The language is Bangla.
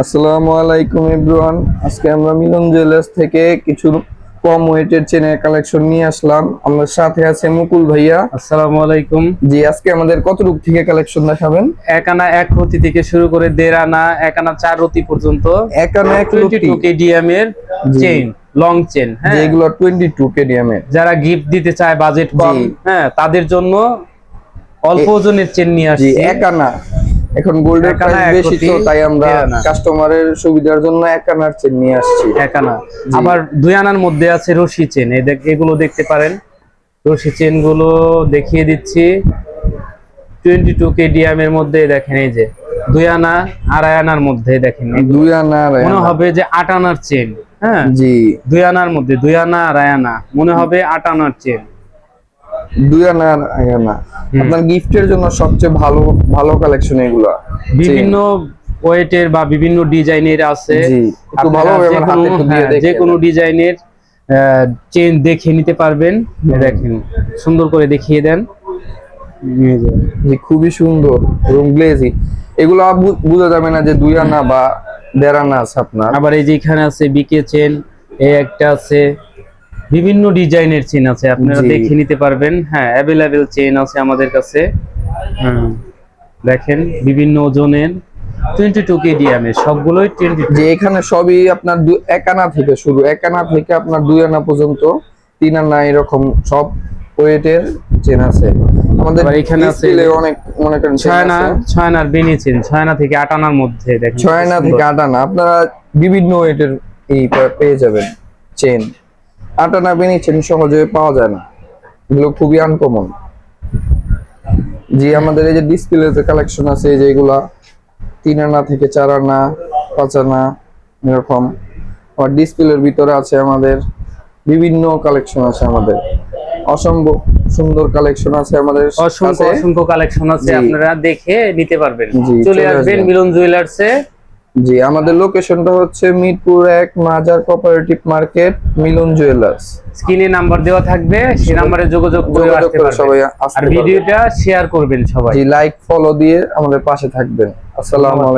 আসসালামু আলাইকুম এভরিওয়ান। আজকে আমরা মিলন জুয়েলার্স থেকে কিছু কম ওয়েটের চেনের কালেকশন নিয়ে আসলাম। আমার সাথে আছে মুকুল ভাইয়া। আসসালামু আলাইকুম। জি, আজকে আমাদের কত রূপ থেকে কালেকশন দেখাবেন? এক আনা এক রতি থেকে শুরু করে 1.5 আনা এক আনা 4 রতি পর্যন্ত এক আনা এক 22 কেডিএম এর জি। Chain, long chain. হ্যাঁ, যেগুলো 22 কেডিএম এর, যারা গিফট দিতে চায় বাজেট কম, জি। হ্যাঁ, তাদের জন্য অল্প ওজনের চেইন নিয়ে জি, আসছি। এক আনা। এখন গোল্ডের এক আনা, প্রাইস এক বেশি, রতি, তো তাই আমরা 1.5 আনা। কাস্টমারের সুবিধার জন্য এক আনার চেন নিয়ে আসছি। এক আনা। জি। আবার 2 আনার মধ্যে আছে রশি চেইন, এগুলো দেখতে পারেন। রশি চেইন গুলো দেখিয়ে দিচ্ছি। 22 কেডিএম এর মধ্যে দেখেন, এই যে 2 আনা, আড়াই আনার মধ্যে দেখেন, এগুলো 2 আনা আর মনে আনা। হবে যে 8 আনার চেন। হ্যাঁ, জি, 2 আনার মধ্যে 2 আনা আড়াই আনা, মনে হবে 8 আনার চেন। 2 আনা আর এক আনা। আপনার গিফটের জন্য সবচেয়ে ভালো ভালো কালেকশন এগুলো। বিভিন্ন ওয়েটের বা বিভিন্ন ডিজাইনের আছে। জি, একটু ভালোভাবে আমার হাতে একটু দিয়ে যে দেখেন। কোনো ডিজাইনের চেন দেখে নিতে পারবেন। দেখেন, সুন্দর করে দেখিয়ে দেন। এই যে, জি, খুবই সুন্দর এবং গ্লেজি। এগুলো বোঝা যাবে না যে 2 আনা বা 1.5 আনা আছে আপনার। আবার এই যে এখানে আছে বিকে চেন, এই একটা আছে, বিভিন্ন ডিজাইনের চেন আছে, আপনারা জি। দেখে নিতে পারবেন। হ্যাঁ, অ্যাভেলেবেল চেন আছে আমাদের কাছে। হুম, দেখেন বিভিন্ন ওজনের 22 কেডিএম এর, সবগুলোই 22। যে এখানে সবই আপনার 1 আনা থেকে শুরু, 1 আনা থেকে আপনার 2 আনা পর্যন্ত, 3 আনা, এরকম সব ওয়েটের চেন আছে আমাদের। আবার এখানে আছে ডিসপ্লে অনেক, মনে করেন 6 আনা, 6 আনার বেনি চেন, 6 আনা থেকে 8 আনার মধ্যে দেখেন। 6 আনা থেকে 8 আনা আপনারা বিভিন্ন ওয়েটের এই পেয়ে যাবেন চেন। 8 আনা বেনি চেন সহজে পাওয়া যায় না, এগুলো খুবই আনকমন। জি, আমাদের এই যে ডিসপ্লেতে কালেকশন আছে, এই যে এগুলা 3 আনা থেকে 4 আনা, 5 আনা, এরকম। আর ডিসপ্লের ভিতরে আছে আমাদের বিভিন্ন কালেকশন আছে আমাদের। অসম্ভব সুন্দর কালেকশন আছে আমাদের অসংখ্য কাছে। অসংখ্য কালেকশন আছে, জি। আপনারা দেখে নিতে পারবেন। জি, চলে চলে আসবেন আসবেন। মিলন জুয়েলার্সে। জি, আমাদের লোকেশনটা হচ্ছে মিরপুর 1 মাজার কোঅপারেটিভ মার্কেট, মিলন জুয়েলার্স। স্ক্রিনে নাম্বার দেওয়া থাকবে, সেই নাম্বারে যোগাযোগ করে আসতে পারবেন। সবাই আসতে আর পারবেন। ভিডিওটা শেয়ার করবেন সবাই। জি, লাইক ফলো দিয়ে আমাদের পাশে থাকবেন। আসসালামু আলাইকুম।